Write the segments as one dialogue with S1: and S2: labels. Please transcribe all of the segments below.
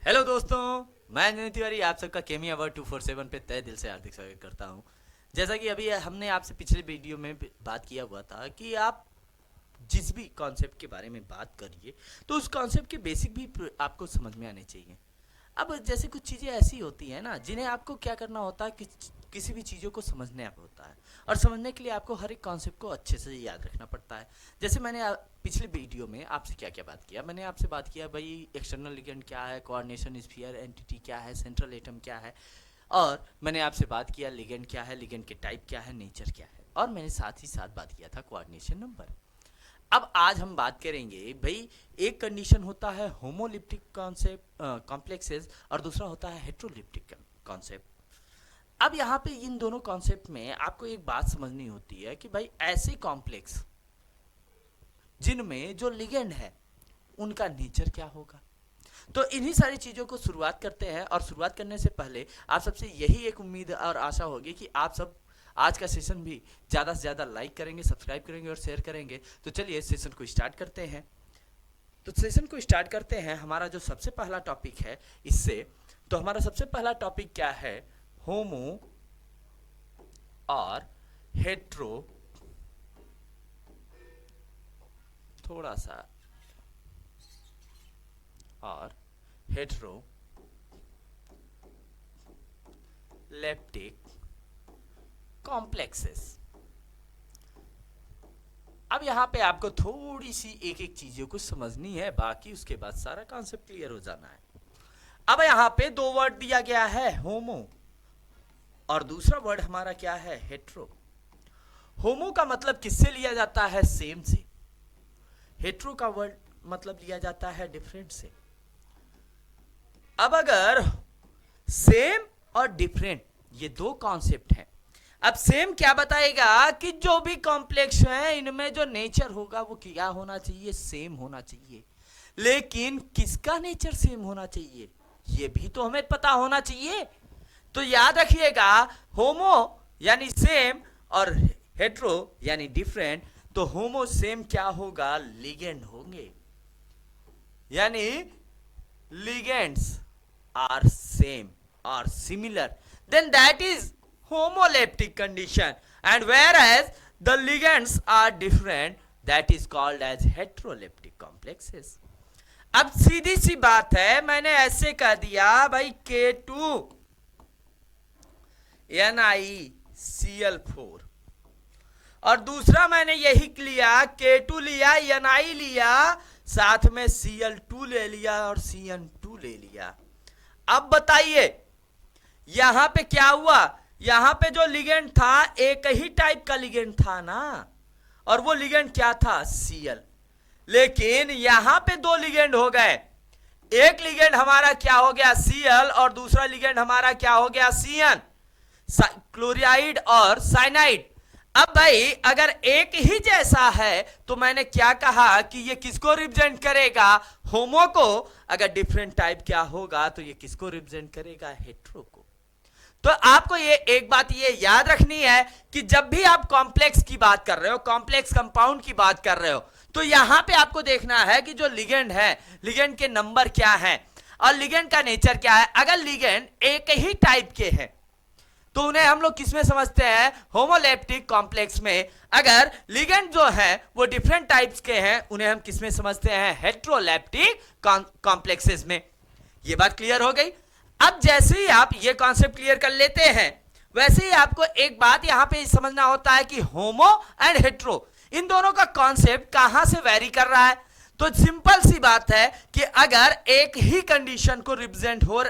S1: Hello दोस्तों, मैं अनिल तिवारी आप सबका केमिया वर्ड 247 पे तहे दिल से हार्दिक स्वागत करता हूं। जैसा कि अभी हमने आपसे पिछले वीडियो में बात किया हुआ था कि आप जिस भी कॉन्सेप्ट के बारे में बात करिए तो उस कॉन्सेप्ट के बेसिक भी आपको समझ में आने चाहिए। अब जैसे कुछ चीज़ें ऐसी होती हैं ना जिन्हें आपको क्या करना होता है कि किसी भी चीज़ों को समझने होता है, और समझने के लिए आपको हर एक कॉन्सेप्ट को अच्छे से याद रखना पड़ता है। जैसे मैंने पिछले वीडियो में आपसे क्या क्या बात किया, मैंने आपसे बात किया भाई एक्सटर्नल लिगेंड क्या है, कोऑर्डिनेशन स्फीयर एंटिटी क्या है, सेंट्रल एटम क्या है, और मैंने आपसे बात किया लिगेंड क्या है, लिगेंड के टाइप क्या है, नेचर क्या है, और मैंने साथ ही साथ बात किया था कोऑर्डिनेशन नंबर। अब आज हम बात करेंगे भाई, एक कंडीशन होता है होमोलिप्टिक कॉन्सेप्ट कॉम्प्लेक्सेस और दूसरा होता है हेट्रोलिप्टिक कॉन्सेप्ट। अब यहाँ पे इन दोनों कॉन्सेप्ट में आपको एक बात समझनी होती है कि भाई ऐसे कॉम्प्लेक्स जिनमें जो लिगेंड है उनका नेचर क्या होगा। तो इन्हीं सारी चीज़ों को शुरुआत करते हैं, और शुरुआत करने से पहले आप सबसे यही एक उम्मीद और आशा होगी कि आप सब आज का सेशन भी ज़्यादा से ज़्यादा लाइक करेंगे, सब्सक्राइब करेंगे और शेयर करेंगे। तो चलिए सेशन को स्टार्ट करते हैं। तो सेशन को स्टार्ट करते हैं। हमारा जो सबसे पहला टॉपिक है इससे, तो हमारा सबसे पहला टॉपिक क्या है, होमो और हेट्रो, थोड़ा सा, और हेट्रो लेप्टिक कॉम्प्लेक्सेस। अब यहाँ पे आपको थोड़ी सी एक एक चीजों को समझनी है, बाकी उसके बाद सारा कॉन्सेप्ट क्लियर हो जाना है। अब यहाँ पे दो वर्ड दिया गया है, होमो और दूसरा वर्ड हमारा क्या है, हेट्रो। होमो का मतलब किससे लिया जाता है, सेम से। हेट्रो का वर्ड मतलब लिया जाता है डिफरेंट से। अब अगर सेम और डिफरेंट ये दो कॉन्सेप्ट हैं, अब सेम क्या बताएगा कि जो भी कॉम्प्लेक्स है इनमें जो नेचर होगा वो क्या होना चाहिए, सेम होना चाहिए। लेकिन किसका नेचर सेम होना चाहिए ये भी तो हमें पता होना चाहिए। तो याद रखिएगा, होमो यानी सेम और हेट्रो यानी डिफरेंट। तो होमो सेम क्या होगा, लिगेंड होंगे, यानी ligands are same or similar, then that is homoleptic condition, and whereas the ligands are different, that is called as heteroleptic complexes. अब सीधी सी बात है, मैंने ऐसे कह दिया भाई K2 NiCl4, और दूसरा मैंने यही लिया, K2 लिया, Ni लिया, साथ में Cl2 ले लिया और Cn2 ले लिया। अब बताइए यहां पे क्या हुआ, यहां पे जो लिगेंड था एक ही टाइप का लिगेंड था ना, और वो लिगेंड क्या था, Cl। लेकिन यहां पे दो लिगेंड हो गए, एक लिगेंड हमारा क्या हो गया, Cl, और दूसरा लिगेंड हमारा क्या हो गया, Cn, क्लोराइड और साइनाइड। अब भाई अगर एक ही जैसा है तो मैंने क्या कहा कि ये किसको रिप्रेजेंट करेगा, होमो को। अगर डिफरेंट टाइप क्या होगा तो ये किसको रिप्रेजेंट करेगा, हेट्रो को। तो आपको ये एक बात ये याद रखनी है कि जब भी आप कॉम्प्लेक्स की बात कर रहे हो, कॉम्प्लेक्स कंपाउंड की बात कर रहे हो, तो यहां पे आपको देखना है कि जो लिगेंड है, लिगेंड के नंबर क्या है और लिगेंड का नेचर क्या है। अगर लिगेंड एक ही टाइप के हैं तो उन्हें हम लोग किसमें समझते हैं, होमोलेप्टिक कॉम्प्लेक्स में। अगर लिगेंड जो है वो डिफरेंट टाइप्स के हैं उन्हें हम किसमें समझते हैं, हेट्रोलेप्टिक कॉम्प्लेक्सेस में। ये बात क्लियर हो गई। अब जैसे ही आप ये कॉन्सेप्ट क्लियर कर लेते हैं, वैसे ही आपको एक बात यहां पे समझना होता है कि होमो एंड हेट्रो, इन दोनों का कॉन्सेप्ट कहां से वेरी कर रहा है। तो सिंपल सी बात है कि अगर एक ही कंडीशन को रिप्रेजेंट हो,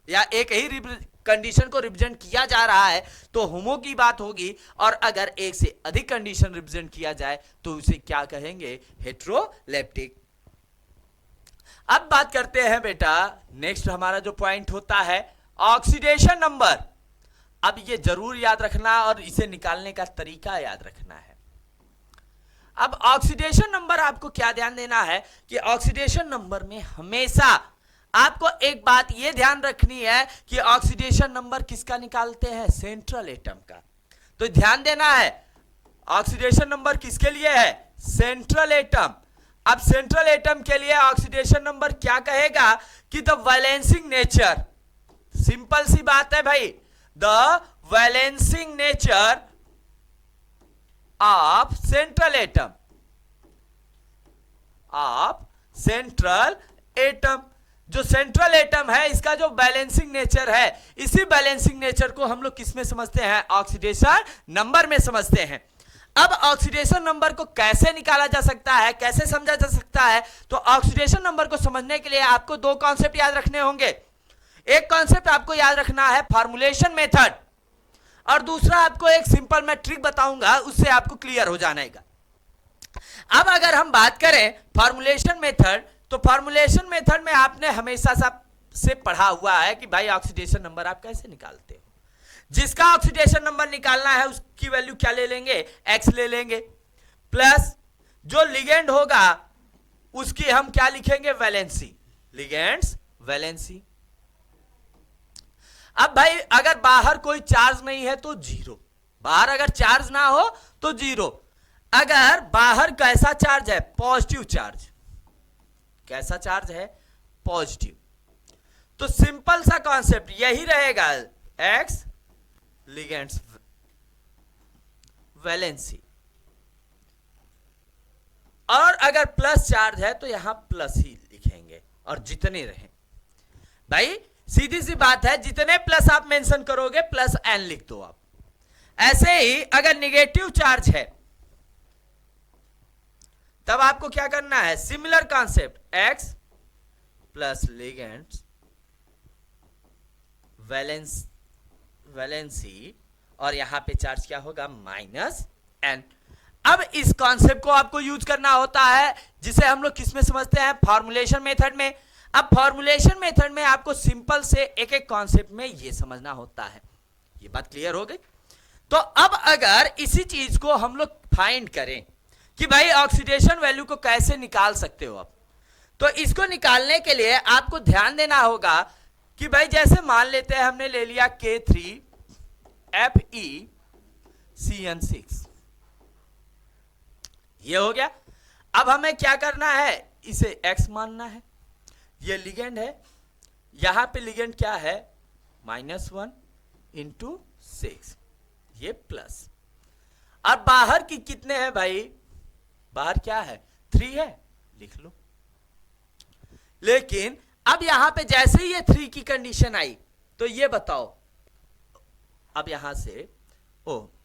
S1: या एक ही कंडीशन को रिप्रेजेंट किया जा रहा है तो होमो की बात होगी, और अगर एक से अधिक कंडीशन रिप्रेजेंट किया जाए तो उसे क्या कहेंगे, हेट्रोलेप्टिक। अब बात करते हैं बेटा, नेक्स्ट हमारा जो पॉइंट होता है ऑक्सीडेशन नंबर। अब ये जरूर याद रखना और इसे निकालने का तरीका याद रखना है। अब ऑक्सीडेशन नंबर आपको क्या ध्यान देना है कि ऑक्सीडेशन नंबर में हमेशा आपको एक बात यह ध्यान रखनी है कि ऑक्सीडेशन नंबर किसका निकालते हैं, सेंट्रल एटम का। तो ध्यान देना है ऑक्सीडेशन नंबर किसके लिए है, सेंट्रल एटम। अब सेंट्रल एटम के लिए ऑक्सीडेशन नंबर क्या कहेगा कि द वैलेंसिंग नेचर, सिंपल सी बात है भाई, the valencing nature of central atom, of central atom, जो सेंट्रल एटम है इसका जो बैलेंसिंग नेचर है, इसी बैलेंसिंग नेचर को हम लोग किस में समझते हैं, ऑक्सीडेशन नंबर में समझते हैं। अब ऑक्सीडेशन नंबर को कैसे निकाला जा सकता है, कैसे समझा जा सकता है, तो ऑक्सीडेशन नंबर को समझने के लिए आपको दो कॉन्सेप्ट याद रखने होंगे। एक कॉन्सेप्ट आपको याद रखना है फॉर्मुलेशन मेथड, और दूसरा आपको एक सिंपल मैं ट्रिक बताऊंगा, उससे आपको क्लियर हो जाएगा। अब अगर हम बात करें फॉर्मुलेशन मेथड, तो फॉर्मुलेशन मेथड में आपने हमेशा से पढ़ा हुआ है कि भाई ऑक्सीडेशन नंबर आप कैसे निकालते हो। जिसका ऑक्सीडेशन नंबर निकालना है उसकी वैल्यू क्या ले लेंगे, एक्स ले लेंगे, प्लस जो लिगेंड होगा उसकी हम क्या लिखेंगे, वैलेंसी, लिगेंड्स वैलेंसी। अब भाई अगर बाहर कोई चार्ज नहीं है तो जीरो, बाहर अगर चार्ज ना हो तो जीरो। अगर बाहर कैसा चार्ज है, पॉजिटिव चार्ज, कैसा चार्ज है, पॉजिटिव, तो सिंपल सा कॉन्सेप्ट यही रहेगा, एक्स लिगेंड्स वैलेंसी, और अगर प्लस चार्ज है तो यहां प्लस ही लिखेंगे, और जितने रहे भाई सीधी सी बात है, जितने प्लस आप मेंशन करोगे प्लस एन लिख दो आप। ऐसे ही अगर निगेटिव चार्ज है तब आपको क्या करना है, similar concept, x plus ligands valency, और यहां पे चार्ज क्या होगा, माइनस एन। अब इस कॉन्सेप्ट को आपको यूज करना होता है, जिसे हम लोग किस में समझते हैं, फॉर्मुलेशन मेथड में। अब फॉर्मुलेशन मेथड में आपको सिंपल से एक एक कॉन्सेप्ट में ये समझना होता है। ये बात क्लियर हो गई। तो अब अगर इसी चीज को हम लोग फाइंड करें कि भाई ऑक्सीडेशन वैल्यू को कैसे निकाल सकते हो आप, तो इसको निकालने के लिए आपको ध्यान देना होगा कि भाई जैसे मान लेते हैं हमने ले लिया K3FeCN6, ये हो गया। अब हमें क्या करना है, इसे X मानना है, ये लिगेंड है, यहां पे लिगेंड क्या है, -1 × 6, ये प्लस। अब बाहर की कितने हैं भाई, बाहर क्या है, 3 है, लिख लो। लेकिन अब यहां पे जैसे ही ये 3 की कंडीशन आई तो ये बताओ, अब यहां से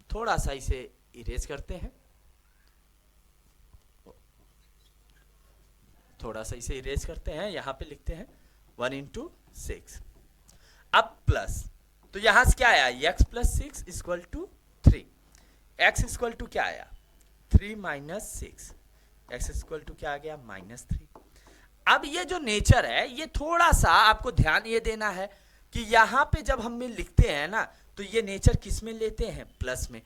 S1: थोड़ा सा इसे इरेज करते हैं, थोड़ा सा इसे इरेज करते हैं, यहां पे लिखते हैं 1 × 6, अब प्लस, तो यहां से क्या आया, x + 6 = 3, x = क्या आया, 3 - 6, x = क्या आ गया, -3। अब ये जो नेचर है, ये थोड़ा सा आपको ध्यान ये देना है कि यहां पे जब हम लिखते हैं ना, तो ये नेचर किस में लेते हैं, प्लस में।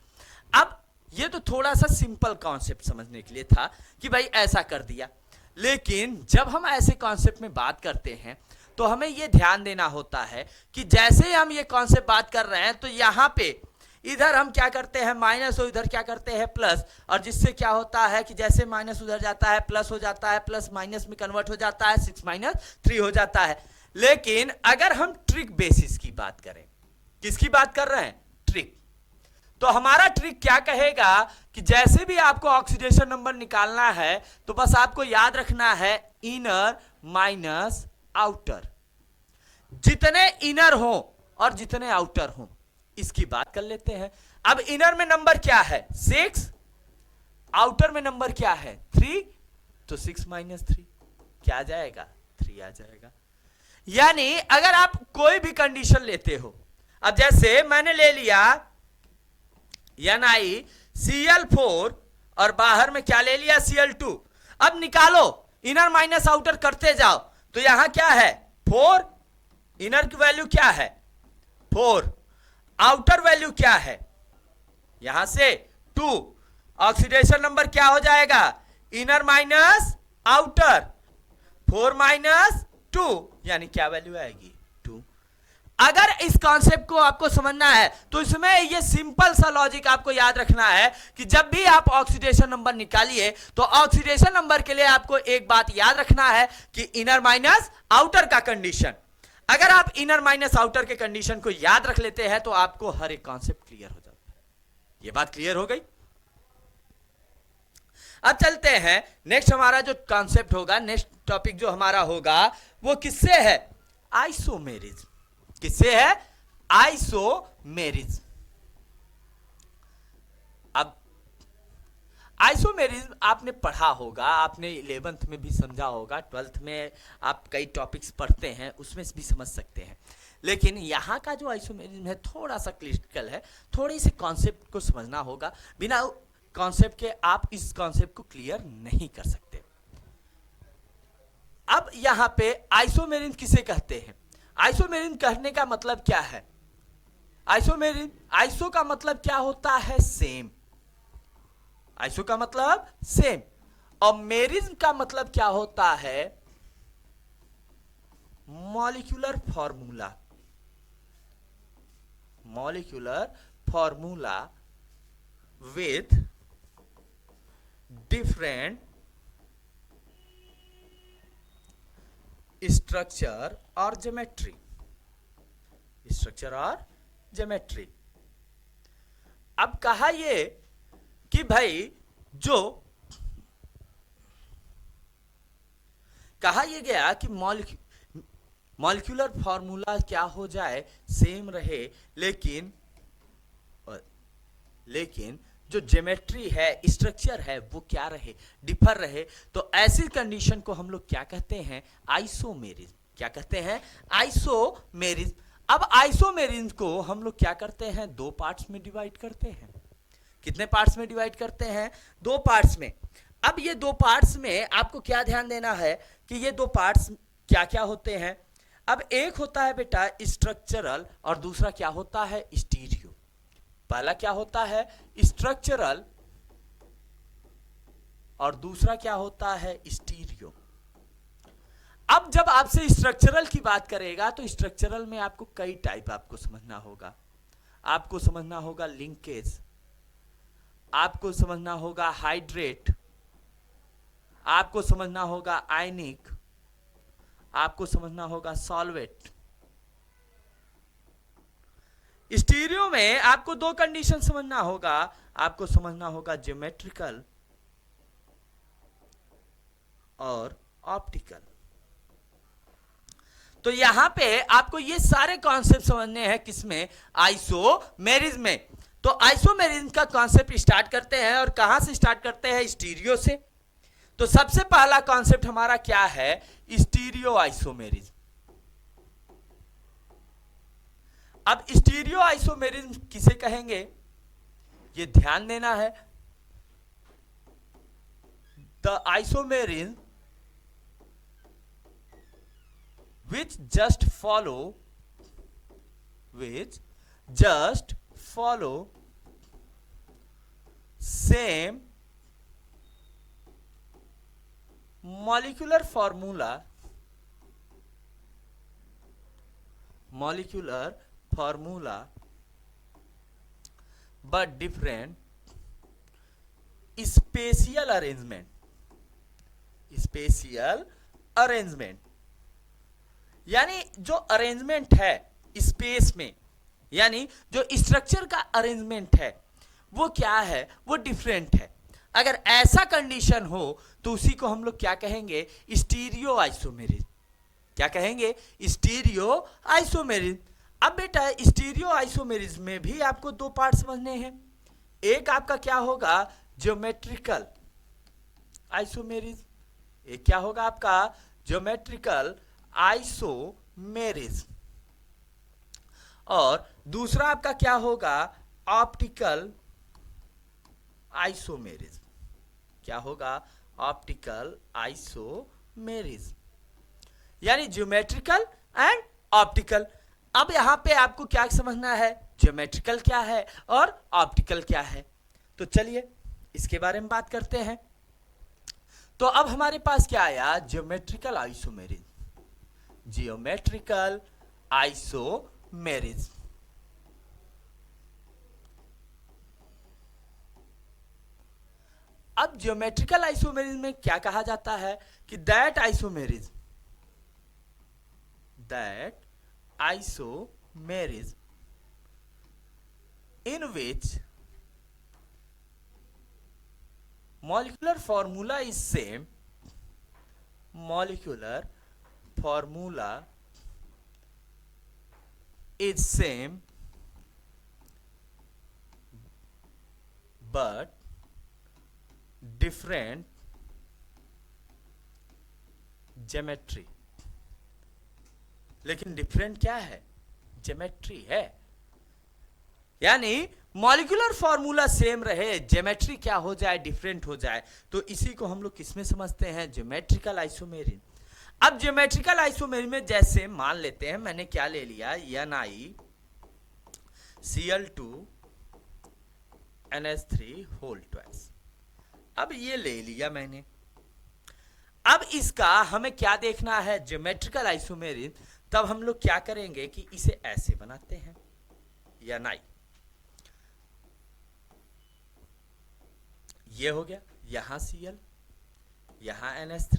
S1: अब ये तो थोड़ा सा सिंपल कॉन्सेप्ट समझने के लिए था कि भाई ऐसा कर दिया, लेकिन जब हम ऐसे कॉन्सेप्ट में बात करते हैं तो हमें ये ध्यान देना होता है कि जैसे हम ये कॉन्सेप्ट बात कर रहे हैं तो यहाँ पे इधर हम क्या करते हैं, माइनस, और इधर क्या करते हैं, प्लस, और जिससे क्या होता है कि जैसे माइनस उधर जाता है प्लस हो जाता है, प्लस माइनस में कन्वर्ट हो जाता है, 6 - 3 हो जाता है। लेकिन अगर हम ट्रिक बेसिस की बात करें, किसकी बात कर रहे हैं, ट्रिक, तो हमारा ट्रिक क्या कहेगा कि जैसे भी आपको ऑक्सीडेशन नंबर निकालना है तो बस आपको याद रखना है इनर माइनस आउटर, जितने इनर हो और जितने आउटर हो, इसकी बात कर लेते हैं। अब इनर में नंबर क्या है, 6, आउटर में नंबर क्या है, 3, तो 6 - 3 क्या आ जाएगा, 3 आ जाएगा। यानी अगर आप कोई भी कंडीशन लेते हो, अब जैसे मैंने ले लिया NiCl4 और बाहर में क्या ले लिया, Cl2, अब निकालो, इनर माइनस आउटर करते जाओ, तो यहां क्या है, 4, इनर की वैल्यू क्या है, 4, आउटर वैल्यू क्या है, यहां से 2, ऑक्सीडेशन नंबर क्या हो जाएगा, इनर माइनस आउटर, 4 - 2, यानी क्या वैल्यू आएगी, 2। अगर इस कॉन्सेप्ट को आपको समझना है तो इसमें ये सिंपल सा लॉजिक आपको याद रखना है कि जब भी आप ऑक्सीडेशन नंबर निकालिए तो ऑक्सीडेशन नंबर के लिए आपको एक बात याद रखना है कि इनर माइनस आउटर का कंडीशन। अगर आप इनर माइनस आउटर के कंडीशन को याद रख लेते हैं तो आपको हर एक कॉन्सेप्ट क्लियर हो जाता है। ये बात क्लियर हो गई। अब चलते हैं नेक्स्ट, हमारा जो कॉन्सेप्ट होगा, नेक्स्ट टॉपिक जो हमारा होगा वो किससे है? आइसोमेरिज्म। किससे है? आइसोमेरिज्म। अब आइसोमेरिज्म आपने पढ़ा होगा, आपने 11th में भी समझा होगा, 12th में आप कई टॉपिक्स पढ़ते हैं उसमें भी समझ सकते हैं, लेकिन यहाँ का जो आइसोमेरिज्म है थोड़ा सा क्रिटिकल है। थोड़ी सी कॉन्सेप्ट को समझना होगा, बिना कॉन्सेप्ट के आप इस कॉन्सेप्ट को क्लियर नहीं कर सकते। अब यहाँ पे आइसोमेरिज्म किसे कहते हैं? आइसोमेरिज्म कहने का मतलब क्या है? आइसोमेरिज्म, आइसो का मतलब क्या होता है? सेम। आइसो का मतलब सेम, और मेरिज्म का मतलब क्या होता है? Molecular formula. Molecular formula with different structure और ज्योमेट्री। स्ट्रक्चर और ज्योमेट्री। अब कहा ये कि भाई जो कहा यह गया कि मॉलिक्यूलर फॉर्मूला क्या हो जाए? सेम रहे, लेकिन जो ज्योमेट्री है, स्ट्रक्चर है, वो क्या रहे? डिफर रहे। तो ऐसी कंडीशन को हम लोग क्या कहते हैं? आइसोमेरिज्म। क्या कहते हैं? आइसोमेरिज्म। अब आइसोमेरिज्म को हम लोग क्या करते हैं? दो पार्ट्स में डिवाइड करते हैं। कितने पार्ट्स में डिवाइड करते हैं? दो पार्ट्स में। अब ये दो पार्ट्स में आपको क्या ध्यान देना है कि ये दो पार्ट्स क्या क्या होते हैं? अब एक होता है बेटा स्ट्रक्चरल और दूसरा क्या होता है? स्टीरियो। पहला क्या होता है? स्ट्रक्चरल और दूसरा क्या होता है? स्टीरियो। अब जब आपसे स्ट्रक्चरल की बात करेगा तो स्ट्रक्चरल में आपको कई टाइप आपको समझना होगा। आपको समझना होगा लिंकेज, आपको समझना होगा हाइड्रेट, आपको समझना होगा आयनिक, आपको समझना होगा सॉल्वेट। स्टीरियो में आपको दो कंडीशन समझना होगा। आपको समझना होगा ज्योमेट्रिकल और ऑप्टिकल। तो यहां पे आपको ये सारे कॉन्सेप्ट समझने हैं किसमें? आइसोमेरिज्म में। तो आइसोमेरिज्म का कॉन्सेप्ट स्टार्ट करते हैं, और कहां से स्टार्ट करते हैं? स्टीरियो से। तो सबसे पहला कॉन्सेप्ट हमारा क्या है? Stereo isomerism. अब स्टीरियो आइसोमेरिज्म किसे कहेंगे? ये ध्यान देना है। The isomerism which just follow same molecular formula but different spatial arrangement। यानी जो अरेंजमेंट है स्पेस में, यानी जो स्ट्रक्चर का अरेंजमेंट है वो क्या है? वो डिफरेंट है। अगर ऐसा कंडीशन हो तो उसी को हम लोग क्या कहेंगे? Stereo isomerism. क्या कहेंगे? Stereo isomerism. अब बेटा स्टीरियो आइसोमेरिज्म में भी आपको दो पार्ट समझने हैं। एक आपका क्या होगा? Geometrical isomerism. एक क्या होगा आपका? Geometrical isomerism. और दूसरा आपका क्या होगा? Optical isomerism. क्या होगा? Optical isomerism. यानी ज्योमेट्रिकल एंड ऑप्टिकल। अब यहां पे आपको क्या समझना है? ज्योमेट्रिकल क्या है और ऑप्टिकल क्या है। तो चलिए इसके बारे में बात करते हैं। तो अब हमारे पास क्या आया? Geometrical isomerism. Geometrical isomerism. Isomerism. अब ज्योमेट्रिकल आइसोमेरिज्म में क्या कहा जाता है कि that isomerism in which molecular formula is same, but different geometry. लेकिन डिफरेंट क्या है? ज्योमेट्री है। यानी मॉलिक्यूलर फॉर्मूला सेम रहे, ज्योमेट्री क्या हो जाए? डिफरेंट हो जाए। तो इसी को हम लोग किसमें समझते हैं? Geometrical isomerism. अब ज्योमेट्रिकल आइसोमेरिज्म में जैसे मान लेते हैं, मैंने क्या ले लिया, NiCl2NH3 होल ट्वाइस। अब ये ले लिया मैंने। अब इसका हमें क्या देखना है? Geometrical isomerism. तब हम लोग क्या करेंगे कि इसे ऐसे बनाते हैं, Ni ये हो गया, यहां Cl, यहां NH3,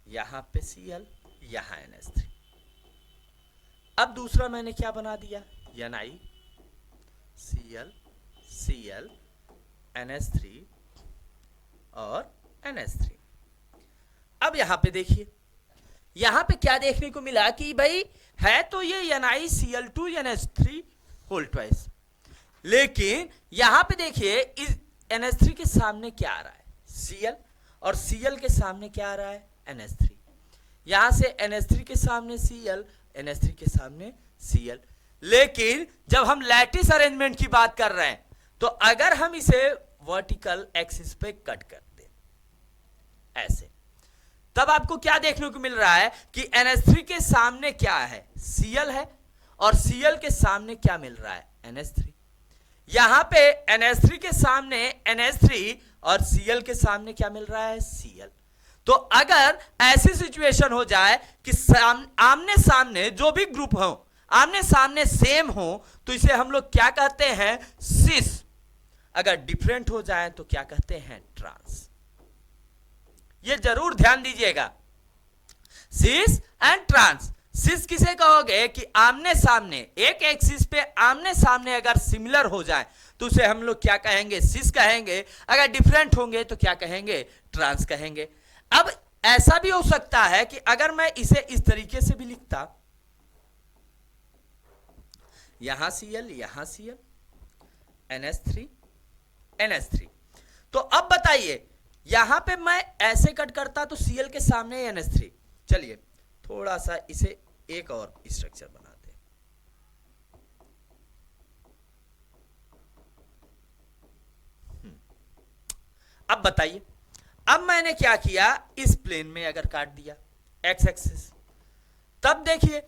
S1: यहां पे Cl, यहां NH3। अब दूसरा मैंने क्या बना दिया? NiCl NH3 और NH3। अब यहां पे देखिए, यहां पे क्या देखने को मिला कि भाई है तो ये NiCl2NH3 होल ट्वाइस, लेकिन यहां पे देखिए इस NH3 के सामने क्या आ रहा है? Cl, और Cl के सामने क्या आ रहा है? NH3। यहां से NH3 के सामने Cl, NH3 के सामने Cl। लेकिन जब हम लैटिस अरेंजमेंट की बात कर रहे हैं, तो अगर हम इसे वर्टिकल एक्सिस पे कट करते हैं ऐसे, तब आपको क्या देखने को मिल रहा है कि NH3 के सामने क्या है? Cl है, और Cl के सामने क्या मिल रहा है? NH3। यहां पे NH3 के सामने NH3 और Cl के सामने क्या मिल रहा है? Cl। तो अगर ऐसी सिचुएशन हो जाए कि आमने सामने जो भी ग्रुप हो, आमने सामने सेम हो, तो इसे हम लोग क्या कहते हैं? सिस। अगर डिफरेंट हो जाए तो क्या कहते हैं? ट्रांस। ये जरूर ध्यान दीजिएगा, सिस एंड ट्रांस। सिस किसे कहोगे कि आमने सामने, एक एक्सिस पे आमने सामने अगर सिमिलर हो जाए तो उसे हम लोग क्या कहेंगे? सिस कहेंगे। अगर डिफरेंट होंगे तो क्या कहेंगे? ट्रांस कहेंगे। अब ऐसा भी हो सकता है कि अगर मैं इसे इस तरीके से भी लिखता, यहां Cl, यहां Cl, NH3 NH3। तो अब बताइए, यहां पे मैं ऐसे कट करता तो Cl के सामने NH3। चलिए थोड़ा सा इसे एक और स्ट्रक्चर बनाते हैं। अब बताइए, अब मैंने क्या किया? इस प्लेन में अगर काट दिया एक्स एक्सिस, तब देखिए,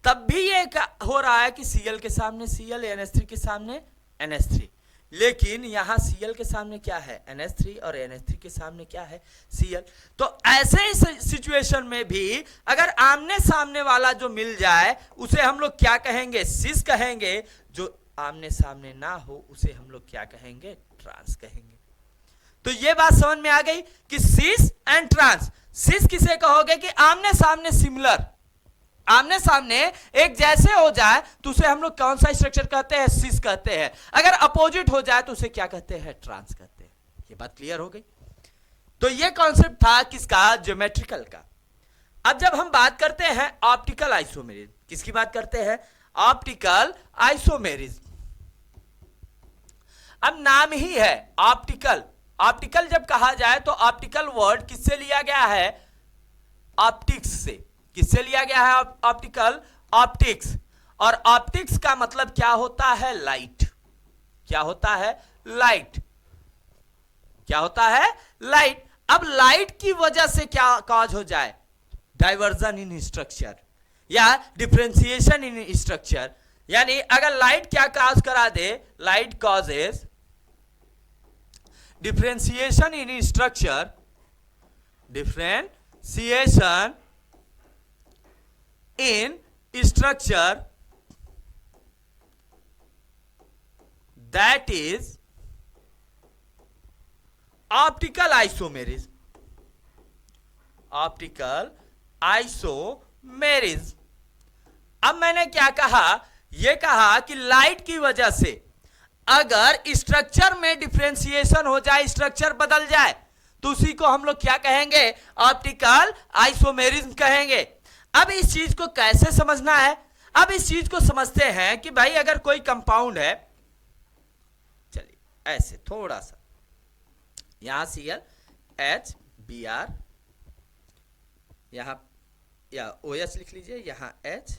S1: तब भी ये हो रहा है कि Cl के सामने Cl, NH3 के सामने NH3। लेकिन यहां Cl के सामने क्या है? NH3, और NH3 के सामने क्या है? Cl। तो ऐसे सिचुएशन में भी अगर आमने सामने वाला जो मिल जाए उसे हम लोग क्या कहेंगे? सिस कहेंगे। जो आमने सामने ना हो उसे हम लोग क्या कहेंगे? ट्रांस कहेंगे। तो ये बात समझ में आ गई कि सिस एंड ट्रांस। सिस किसे कहोगे कि आमने सामने सिमिलर, आमने सामने एक जैसे हो जाए तो उसे हम लोग कौन सा स्ट्रक्चर कहते हैं? सिस कहते हैं। अगर अपोजिट हो जाए तो उसे क्या कहते हैं? ट्रांस कहते हैं। ये बात क्लियर हो गई। तो ये कॉन्सेप्ट था किसका? ज्योमेट्रिकल का। अब जब हम बात करते हैं ऑप्टिकल आइसोमेरिज्म, किसकी बात करते हैं? Optical isomerism. अब नाम ही है ऑप्टिकल। ऑप्टिकल जब कहा जाए तो ऑप्टिकल वर्ड किससे लिया गया है? ऑप्टिक्स से। किससे लिया गया है ऑप्टिकल? ऑप्टिक्स। और ऑप्टिक्स का मतलब क्या होता है? लाइट। क्या होता है? लाइट। क्या होता है? लाइट। अब लाइट की वजह से क्या कॉज हो जाए? डाइवर्जन इन स्ट्रक्चर या डिफरेंशिएशन इन स्ट्रक्चर। यानी अगर लाइट क्या कॉज करा दे? Light causes differentiation in structure, differentiation in structure that is optical isomerism. Optical isomerism. अब मैंने क्या कहा, यह कहा कि लाइट की वजह से अगर स्ट्रक्चर में डिफरेंशिएशन हो जाए, स्ट्रक्चर बदल जाए, तो उसी को हम लोग क्या कहेंगे, ऑप्टिकल आइसोमेरिज्म कहेंगे। अब इस चीज को कैसे समझना है, अब इस चीज को समझते हैं कि भाई अगर कोई कंपाउंड है, चलिए ऐसे थोड़ा सा यहां Cl H Br, यहां या OH लिख लीजिए, यहां H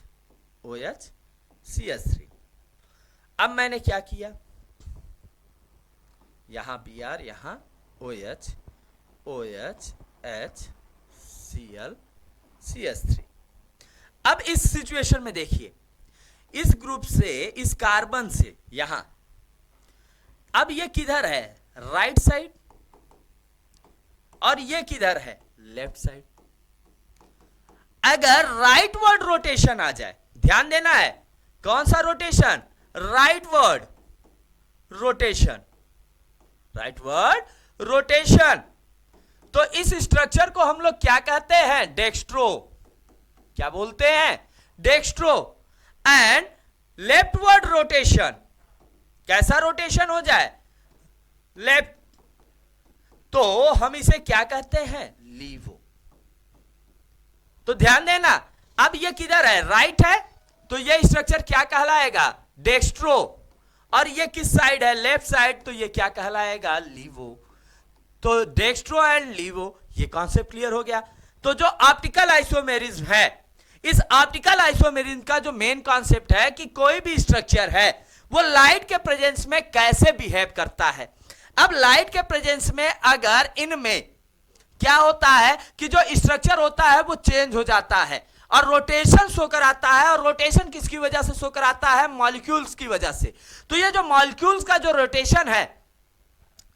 S1: OH CH3। अब मैंने क्या किया, यहां Br, यहां OH OH H Cl CH3। अब इस सिचुएशन में देखिए, इस ग्रुप से, इस कार्बन से यहां, अब ये किधर है, राइट साइड, और ये किधर है, लेफ्ट साइड। अगर राइटवर्ड रोटेशन आ जाए, ध्यान देना है, कौन सा rotation, rightward rotation, rightward rotation, तो इस स्ट्रक्चर को हम लोग क्या कहते हैं, डेक्स्ट्रो। क्या बोलते हैं, डेक्स्ट्रो। एंड लेफ्टवर्ड रोटेशन, कैसा रोटेशन हो जाए, लेफ्ट, तो हम इसे क्या कहते हैं, लीवो। तो ध्यान देना, अब ये किधर है, राइट है, तो ये स्ट्रक्चर क्या कहलाएगा, डेक्स्ट्रो, और ये किस साइड है, लेफ्ट साइड, तो ये क्या कहलाएगा, लीवो। तो डेक्स्ट्रो एंड लीवो, ये कॉन्सेप्ट क्लियर हो गया। तो जो ऑप्टिकल आइसोमेरिज्म है, इस ऑप्टिकल आइसोमेरिज्म का जो मेन कॉन्सेप्ट है कि कोई भी स्ट्रक्चर है वो लाइट के प्रेजेंस में कैसे बिहेव करता है। अब लाइट के प्रेजेंस में अगर इनमें क्या होता है कि जो स्ट्रक्चर होता है वो चेंज हो जाता है और रोटेशन शो कराता है, और रोटेशन किसकी वजह से शो कराता है, मॉलिक्यूल्स की वजह से। तो ये जो मॉलिक्यूल्स का जो रोटेशन है,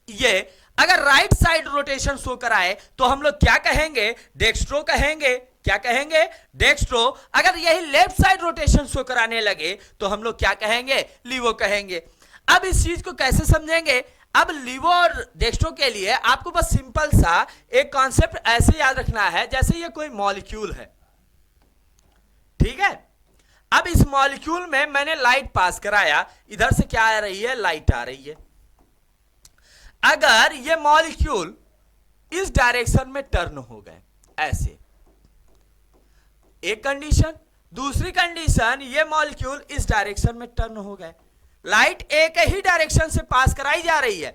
S1: ये अगर राइट साइड रोटेशन शो कराए तो हम लोग क्या कहेंगे, डेक्स्ट्रो कहेंगे। क्या कहेंगे, डेक्स्ट्रो। अगर यही लेफ्ट साइड रोटेशन शो कराने लगे तो हम लोग क्या कहेंगे, लीवो कहेंगे। अब इस चीज को कैसे समझेंगे, अब लीवो और डेक्स्ट्रो के लिए आपको बस सिंपल सा एक कॉन्सेप्ट ऐसे याद रखना है, जैसे ये कोई मॉलिक्यूल है, ठीक है। अब इस मॉलिक्यूल में मैंने लाइट पास कराया, इधर से क्या आ रही है, लाइट आ रही है। अगर ये मॉलिक्यूल इस डायरेक्शन में टर्न हो गए, ऐसे एक कंडीशन, दूसरी कंडीशन ये मॉलिक्यूल इस डायरेक्शन में टर्न हो गए, लाइट एक ही डायरेक्शन से पास कराई जा रही है।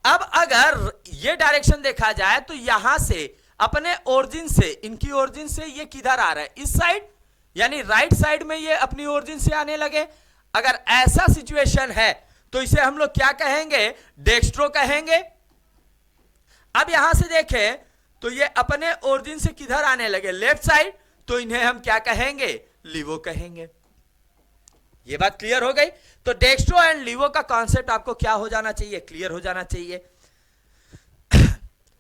S1: अब अगर ये डायरेक्शन देखा जाए तो यहां से अपने ओरिजिन से, इनकी ओरिजिन से ये किधर आ रहा है, इस साइड, यानी राइट साइड में ये अपनी ओरिजिन से आने लगे। अगर ऐसा सिचुएशन है तो इसे हम लोग क्या कहेंगे, डेक्स्ट्रो कहेंगे। अब यहां से देखें तो ये अपने ओरिजिन से किधर आने लगे, लेफ्ट साइड, तो इन्हें हम क्या कहेंगे, लीवो कहेंगे। ये बात क्लियर हो गई। तो डेक्स्ट्रो एंड लीवो का कॉन्सेप्ट आपको क्या हो जाना चाहिए, क्लियर हो जाना चाहिए।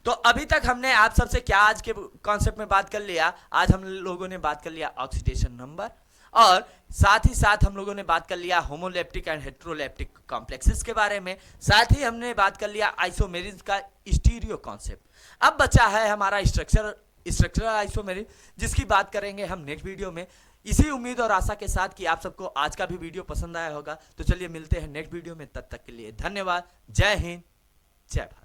S1: तो अभी तक हमने आप सबसे क्या आज के कॉन्सेप्ट में बात कर लिया, आज हम लोगों ने बात कर लिया ऑक्सीडेशन नंबर, और साथ ही साथ हम लोगों ने बात कर लिया होमोलेप्टिक एंड हेट्रोलेप्टिक कॉम्प्लेक्सेस के बारे में, साथ ही हमने बात कर लिया आइसोमेरिज्म का स्टीरियो कॉन्सेप्ट। अब बचा है हमारा स्ट्रक्चरल आइसोमेरिज्म, जिसकी बात करेंगे हम नेक्स्ट वीडियो में। इसी उम्मीद और आशा के साथ कि आप सबको आज का भी वीडियो पसंद आया होगा। तो चलिए मिलते हैं नेक्स्ट वीडियो में, तब तक के लिए धन्यवाद। जय हिंद, जय भारत।